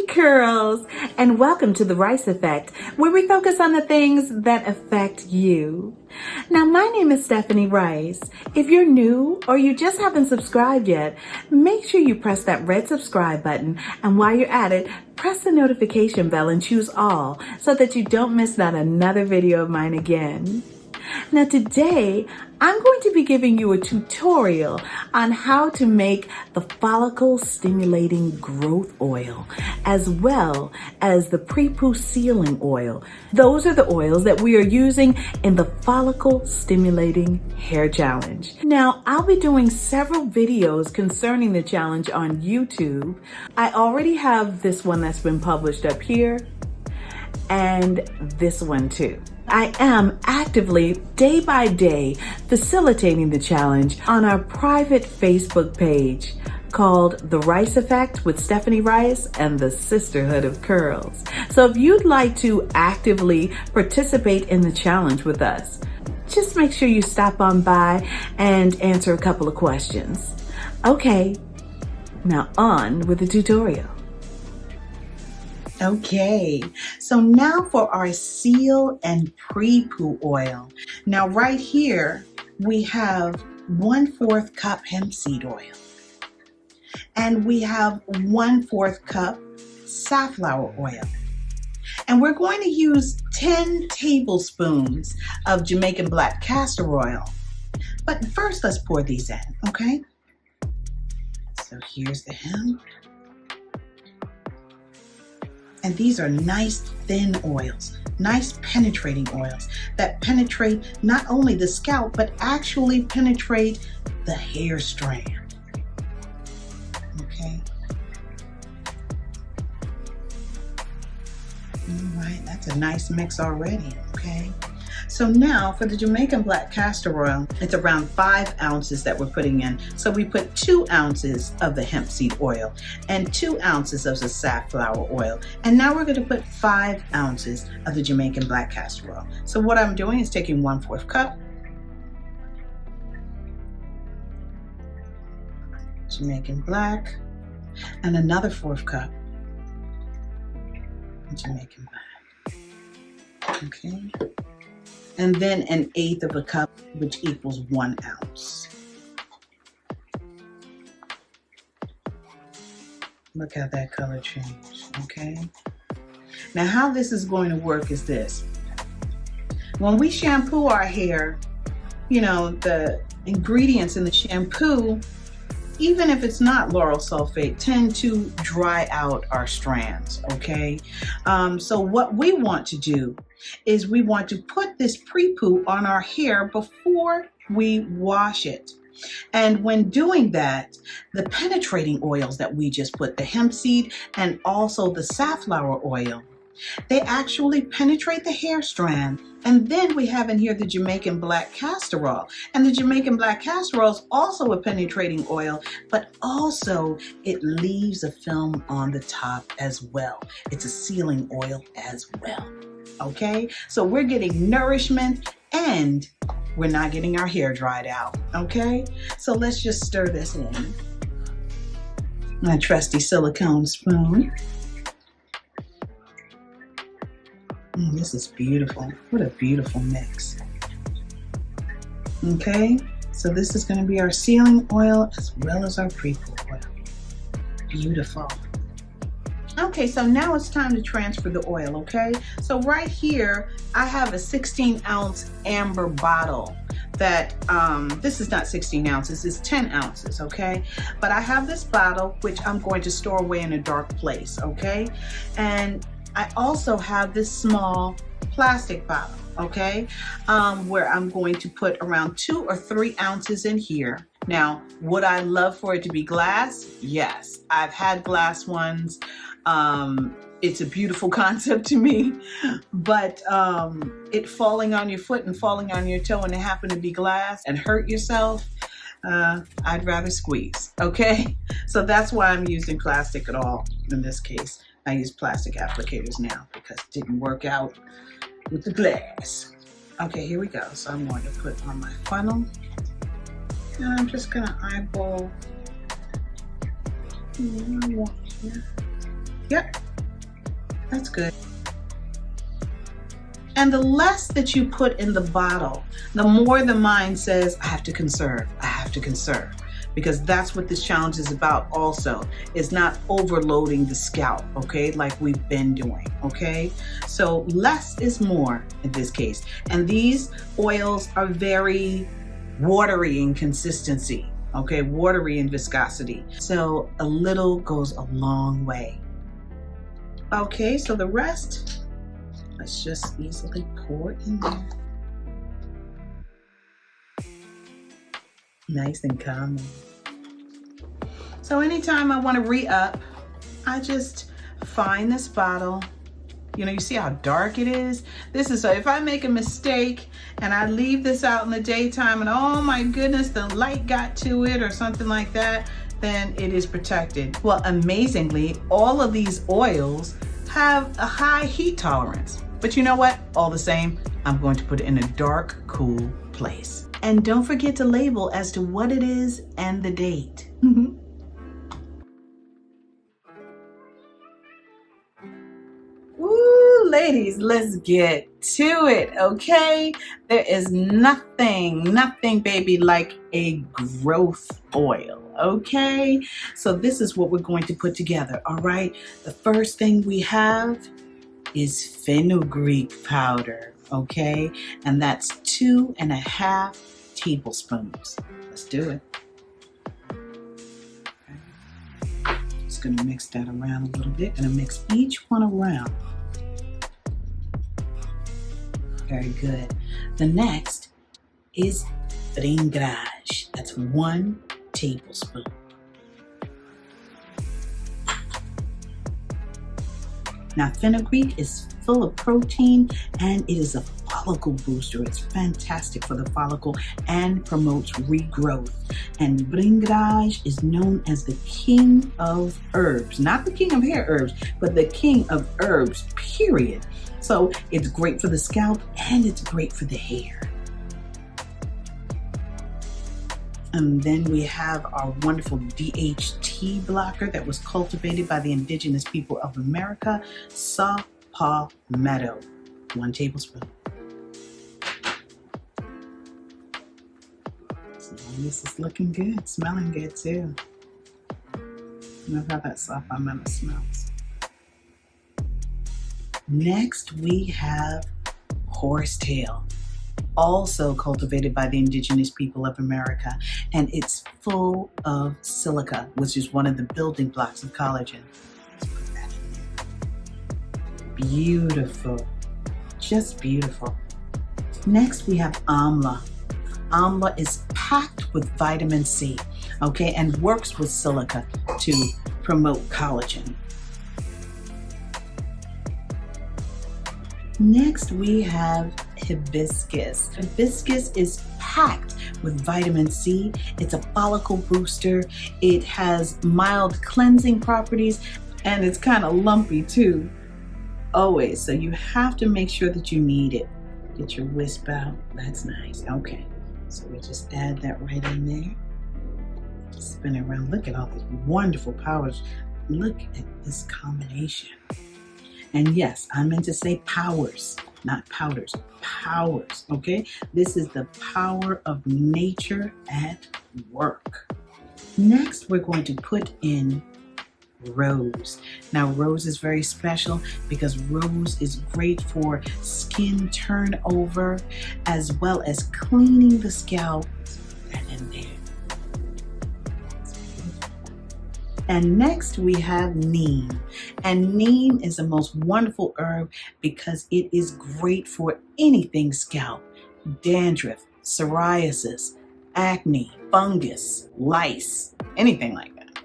curls, and welcome to the Rice Effect, where we focus on the things that affect you. Now, my name is Stephanie Rice. If you're new or you just haven't subscribed yet, make sure you press that red subscribe button, and while you're at it, press the notification bell and choose all so that you don't miss not another video of mine again. Now today, I'm going to be giving you a tutorial on how to make the Follicle Stimulating Growth Oil, as well as the Prepoo Sealing Oil. Those are the oils that we are using in the Follicle Stimulating Hair Challenge. Now, I'll be doing several videos concerning the challenge on YouTube. I already have this one that's been published up here, and this one too. I am actively, day by day, facilitating the challenge on our private Facebook page called The Rice Effect with Stephanie Rice and the Sisterhood of Curls. So if you'd like to actively participate in the challenge with us, just make sure you stop on by and answer a couple of questions. Okay, now on with the tutorial. Okay, so now for our seal and pre-poo oil. Now right here, we have 1/4 cup hemp seed oil. And we have 1/4 cup safflower oil. And we're going to use 10 tablespoons of Jamaican black castor oil. But first, let's pour these in, okay? So here's the hemp. And these are nice thin oils, nice penetrating oils that penetrate not only the scalp, but actually penetrate the hair strand. Okay. All right, that's a nice mix already, okay? So now for the Jamaican black castor oil, it's around 5 ounces that we're putting in. So we put 2 ounces of the hemp seed oil and 2 ounces of the safflower oil. And now we're going to put 5 ounces of the Jamaican black castor oil. So what I'm doing is taking 1/4 cup Jamaican black and another 1/4 cup Jamaican black. Okay. And then 1/8 of a cup, which equals 1 ounce. Look how that color changed, okay? Now how this is going to work is this. When we shampoo our hair, you know, the ingredients in the shampoo, even if it's not lauryl sulfate, tend to dry out our strands, okay? So what we want to do is we want to put this pre-poo on our hair before we wash it. And when doing that, the penetrating oils that we just put, the hemp seed and also the safflower oil, they actually penetrate the hair strand. And then we have in here the Jamaican black castor oil. And the Jamaican black castor oil is also a penetrating oil, but also it leaves a film on the top as well. It's a sealing oil as well. Okay, so we're getting nourishment and we're not getting our hair dried out. Okay, so let's just stir this in. My trusty silicone spoon. This is beautiful. What a beautiful mix. Okay, so this is going to be our sealing oil as well as our pre-poo oil. Beautiful. Okay, so now it's time to transfer the oil, okay? So right here, I have a 16-ounce amber bottle that, this is not 16 ounces, it's 10 ounces, okay? But I have this bottle, which I'm going to store away in a dark place, okay? And I also have this small plastic bottle, okay? Where I'm going to put around 2 or 3 ounces in here. Now, would I love for it to be glass? Yes, I've had glass ones. It's a beautiful concept to me, but it falling on your foot and falling on your toe and it happened to be glass and hurt yourself, I'd rather squeeze, okay? So that's why I'm using plastic at all in this case. I use plastic applicators now because it didn't work out with the glass. Okay, here we go. So I'm going to put on my funnel and I'm just gonna eyeball. Yep, That's good. And the less that you put in the bottle, the more the mind says, I have to conserve, I have to conserve. Because that's what this challenge is about also, is not overloading the scalp, okay, like we've been doing, okay? So less is more in this case. And these oils are very watery in consistency, okay, watery in viscosity. So a little goes a long way. Okay, so the rest, let's just easily pour it in there. Nice and calming. So anytime I want to re-up, I just find this bottle. You know, you see how dark it is? This is, so if I make a mistake and I leave this out in the daytime and oh my goodness, the light got to it or something like that, then it is protected. Well, amazingly, all of these oils have a high heat tolerance. But you know what? All the same, I'm going to put it in a dark, cool place. And don't forget to label as to what it is and the date. Ooh, ladies, let's get to it, okay? There is nothing, baby, like a growth oil, okay? So this is what we're going to put together, all right? The first thing we have is fenugreek powder, okay? And that's 2.5 tablespoons. Let's do it. Okay. Just gonna mix that around a little bit. Gonna mix each one around. Very good. The next is fenugreek. That's 1 tablespoon. Now, fenugreek is full of protein and it is a follicle booster. It's fantastic for the follicle and promotes regrowth. And fenugreek is known as the king of herbs, not the king of hair herbs, but the king of herbs, period. So it's great for the scalp and it's great for the hair. And then we have our wonderful DHT blocker that was cultivated by the indigenous people of America, saw palmetto, 1 tablespoon. So this is looking good, smelling good too. Love how that saw palmetto smells. Next we have horsetail, also cultivated by the indigenous people of America, and it's full of silica, which is one of the building blocks of collagen. Let's put that in there. Beautiful, just beautiful. Next we have amla. Amla is packed with vitamin C, okay, and works with silica to promote collagen. Next we have hibiscus. Hibiscus is packed with vitamin C. It's a follicle booster. It has mild cleansing properties and it's kind of lumpy too, always. So you have to make sure that you knead it. Get your wisp out. That's nice. Okay, so we just add that right in there. Just spin it around. Look at all these wonderful powders. Look at this combination. And yes, I meant to say powers, not powders, powers, okay? This is the power of nature at work. Next, we're going to put in rose. Now, rose is very special because rose is great for skin turnover as well as cleaning the scalp. And in there. And next we have neem. And neem is the most wonderful herb because it is great for anything scalp, dandruff, psoriasis, acne, fungus, lice, anything like that.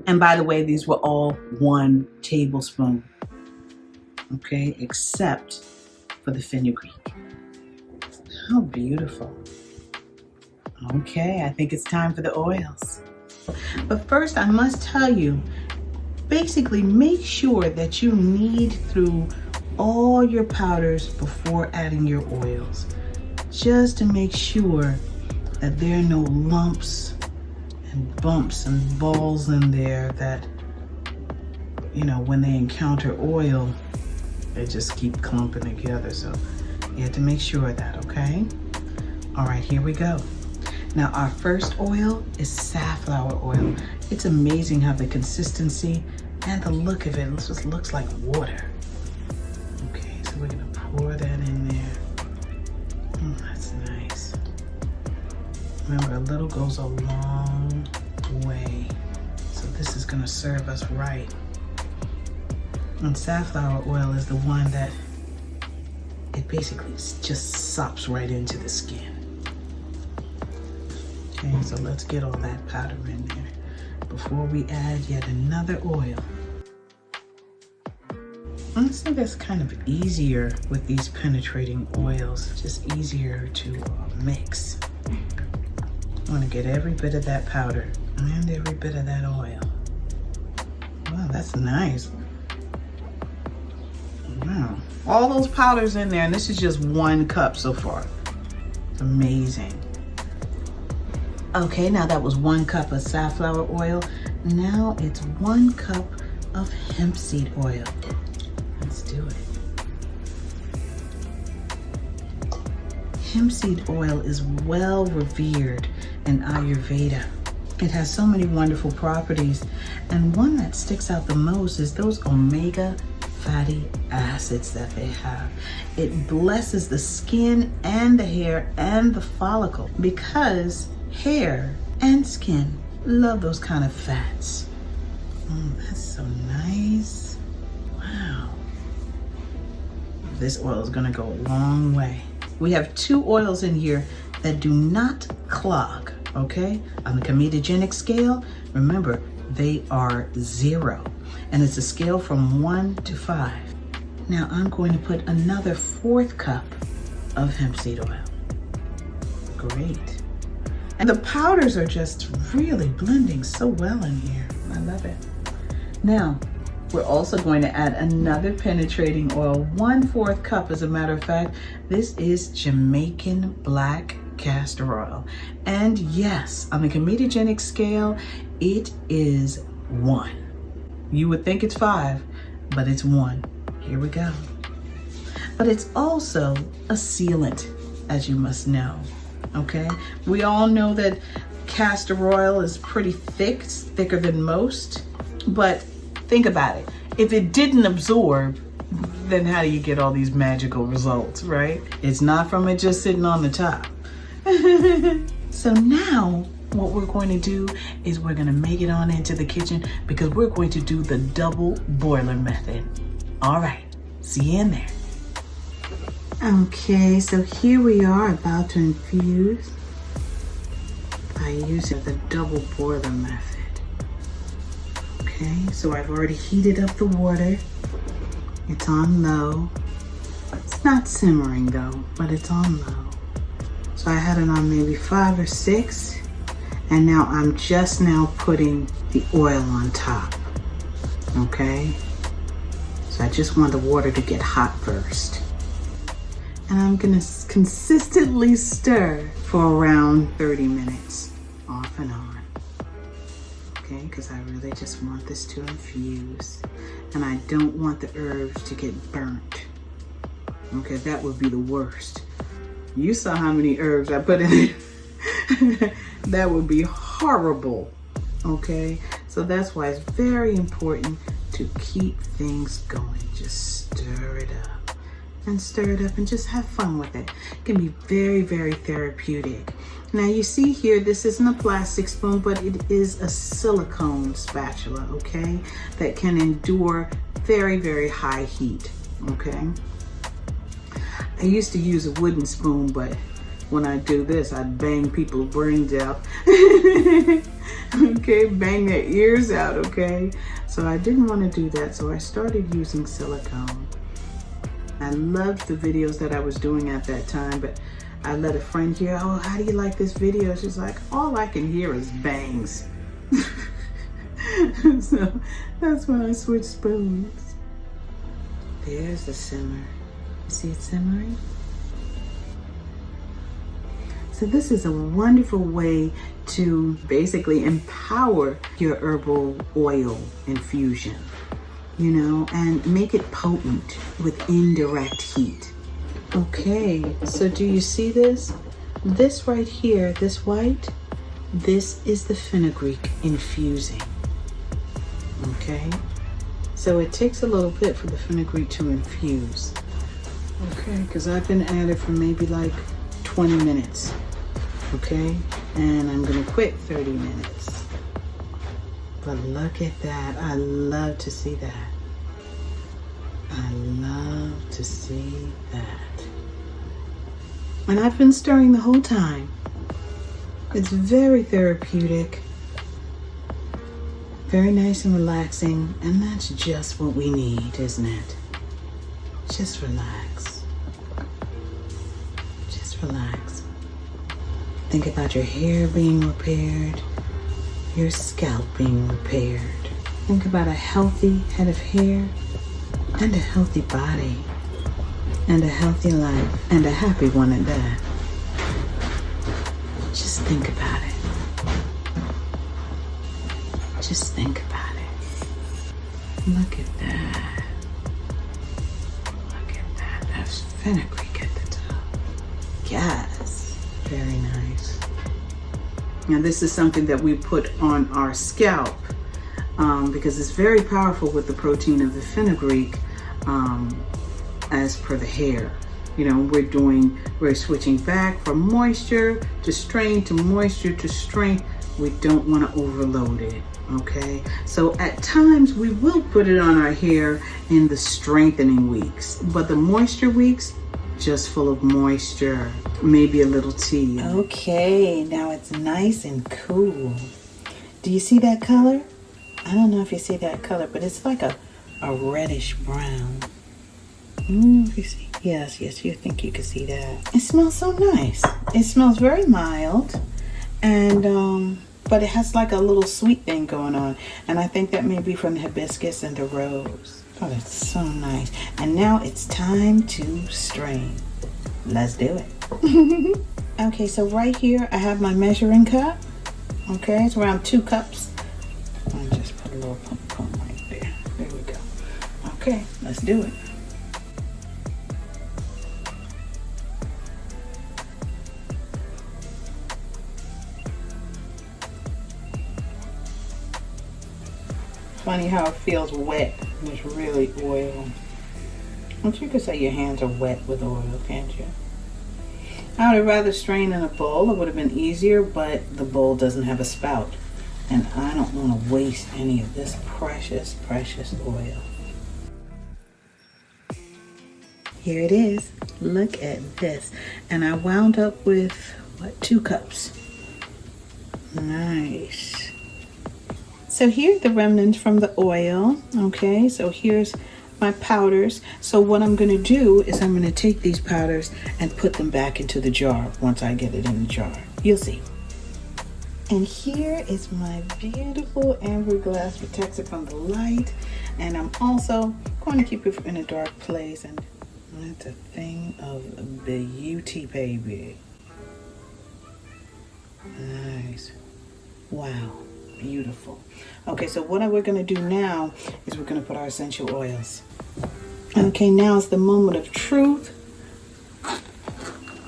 And by the way, these were all 1 tablespoon, okay, except for the fenugreek. How beautiful. Okay, I think it's time for the oils. But first, I must tell you, basically make sure that you knead through all your powders before adding your oils, just to make sure that there are no lumps and bumps and balls in there that you know, when they encounter oil, they just keep clumping together. So you have to make sure of that, okay? All right, here we go. Now our first oil is safflower oil. It's amazing how the consistency and the look of it just looks like water. Okay, so we're gonna pour that in there. Oh, that's nice. Remember, a little goes a long way. So this is gonna serve us right. And safflower oil is the one that it basically just sops right into the skin. Okay, so let's get all that powder in there before we add yet another oil. I think that's kind of easier with these penetrating oils, just easier to mix. I want to get every bit of that powder and every bit of that oil. Wow, that's nice. Wow, all those powders in there, and this is just 1 cup so far. It's amazing. Okay, now that was 1 cup of safflower oil. Now it's 1 cup of hemp seed oil. Let's do it. Hemp seed oil is well revered in Ayurveda. It has so many wonderful properties, and one that sticks out the most is those omega fatty acids that they have. It blesses the skin and the hair and the follicle, because hair and skin love those kind of fats. Oh, that's so nice. Wow. This oil is gonna go a long way. We have 2 oils in here that do not clog, okay? On the comedogenic scale, remember, they are 0. And it's a scale from 1 to 5. Now I'm going to put another 4th cup of hemp seed oil. Great. And the powders are just really blending so well in here. I love it. Now, we're also going to add another penetrating oil, 1/4 cup as a matter of fact. This is Jamaican black castor oil. And yes, on the comedogenic scale, it is 1. You would think it's 5, but it's 1. Here we go. But it's also a sealant, as you must know, okay? We all know that castor oil is pretty thick, it's thicker than most, but think about it. If it didn't absorb, then how do you get all these magical results, right? It's not from it just sitting on the top. So now, what we're going to do is we're going to make it on into the kitchen, because we're going to do the double boiler method. All right, see you in there. Okay, so here we are about to infuse by using the double boiler method. Okay, so I've already heated up the water. It's on low. It's not simmering though, but it's on low. So I had it on maybe 5 or 6. And now I'm just now putting the oil on top, okay? So I just want the water to get hot first. And I'm gonna consistently stir for around 30 minutes, off and on. Okay, because I really just want this to infuse. And I don't want the herbs to get burnt. Okay, that would be the worst. You saw how many herbs I put in it. That would be horrible, okay? So that's why it's very important to keep things going. Just stir it up and stir it up and just have fun with it. It can be very, very therapeutic. Now you see here, this isn't a plastic spoon, but it is a silicone spatula, okay? That can endure very, very high heat, okay? I used to use a wooden spoon, but when I do this, I bang people's brains out. Okay, bang their ears out, okay? So I didn't want to do that, so I started using silicone. I loved the videos that I was doing at that time, but I let a friend hear, oh, how do you like this video? She's like, all I can hear is bangs. So that's when I switched spoons. There's the simmer. See it simmering? So this is a wonderful way to basically empower your herbal oil infusion. you know, and make it potent with indirect heat. Okay, so do you see this? This right here, this white, this is the fenugreek infusing. Okay, so it takes a little bit for the fenugreek to infuse. Okay, because I've been at it for maybe like 20 minutes. Okay, and I'm gonna quit 30 minutes. But look at that. I love to see that. I love to see that. And I've been stirring the whole time. It's very therapeutic, very nice and relaxing, and that's just what we need, isn't it? Just relax. Just relax. Think about your hair being repaired, your scalp being repaired. Think about a healthy head of hair and a healthy body and a healthy life and a happy one at that. Just think about it. Just think about it. Look at that. Look at that. That's fenugreek at the top. Yes. Very nice. Now this is something that we put on our scalp because it's very powerful with the protein of the fenugreek as per the hair. You know, we're switching back from moisture to strain to moisture to strain. We don't want to overload it, okay? So at times we will put it on our hair in the strengthening weeks, but the moisture weeks, just full of moisture, maybe a little tea. Okay, now it's nice and cool. Do you see that color? I don't know if you see that color, but it's like a reddish brown. If you see. Yes, you think you can see that. It smells so nice. It smells very mild, and but it has like a little sweet thing going on, and I think that may be from the hibiscus and the rose. Oh, that's so nice. And now it's time to strain. Let's do it. Okay, so right here I have my measuring cup. Okay, it's around 2 cups. I'll just put a little pump right there. There we go. Okay, let's do it. Funny how it feels wet with really oil. But you could say your hands are wet with oil, can't you? I would have rather strained in a bowl. It would have been easier, but the bowl doesn't have a spout. And I don't want to waste any of this precious, precious oil. Here it is. Look at this. And I wound up with, what, 2 cups. Nice. So here are the remnants from the oil. Okay, so here's my powders. So what I'm going to do is I'm going to take these powders and put them back into the jar once I get it in the jar. You'll see. And here is my beautiful amber glass protector from the light. And I'm also going to keep it in a dark place. And that's a thing of beauty, baby. Nice. Wow. Beautiful. Okay, so what we're going to do now is we're going to put our essential oils. Okay, now is the moment of truth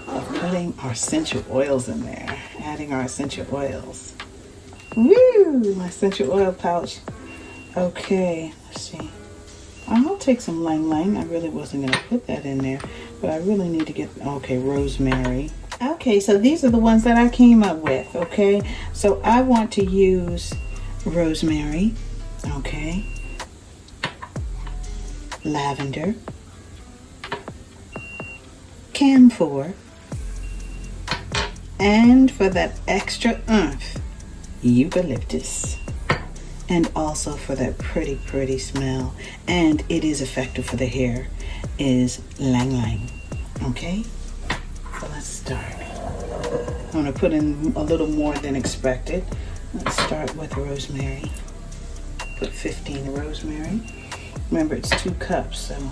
of putting our essential oils in there. Adding our essential oils. Woo! My essential oil pouch. Okay, let's see. I'll take some Lang Lang. I really wasn't going to put that in there, but I really need to get, okay, rosemary. Okay, so these are the ones that I came up with, okay? So I want to use rosemary, okay? Lavender, camphor, and for that extra oomph, eucalyptus. And also for that pretty, pretty smell, and it is effective for the hair, is Lang Lang, okay? So let's start. I'm going to put in a little more than expected. Let's start with rosemary. Put 15 rosemary. Remember, it's 2 cups, so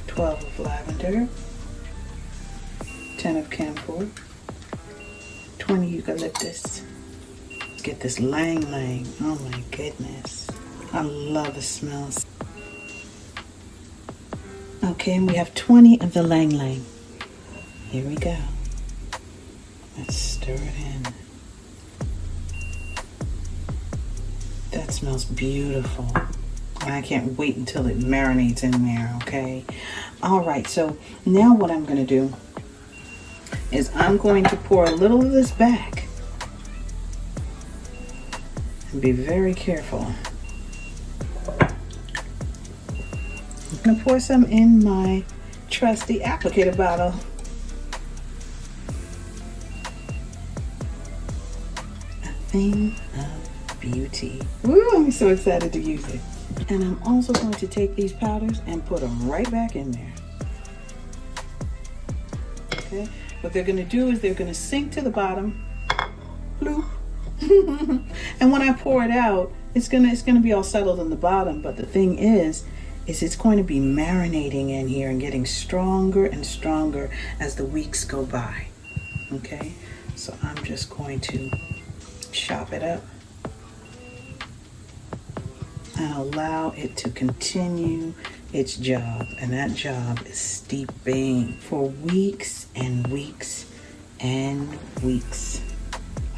12 of lavender, 10 of camphor, 20 eucalyptus. Let's get this Lang Lang. Oh my goodness. I love the smells. Okay, and we have 20 of the Lang Lang. Here we go. Let's stir it in. That smells beautiful. I can't wait until it marinates in there, okay? All right, so now what I'm going to do is I'm going to pour a little of this back. And be very careful. I'm going to pour some in my trusty applicator bottle. A thing of beauty. Woo, I'm so excited to use it. And I'm also going to take these powders and put them right back in there. Okay, what they're going to do is they're going to sink to the bottom. Bloop. And when I pour it out, it's gonna be all settled in the bottom. But the thing is it's going to be marinating in here and getting stronger and stronger as the weeks go by. Okay, so I'm just going to chop it up and allow it to continue its job, and that job is steeping for weeks and weeks and weeks.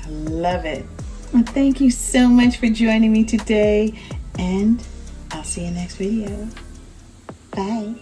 I love it. Well, thank you so much for joining me today, and I'll see you next video. Bye.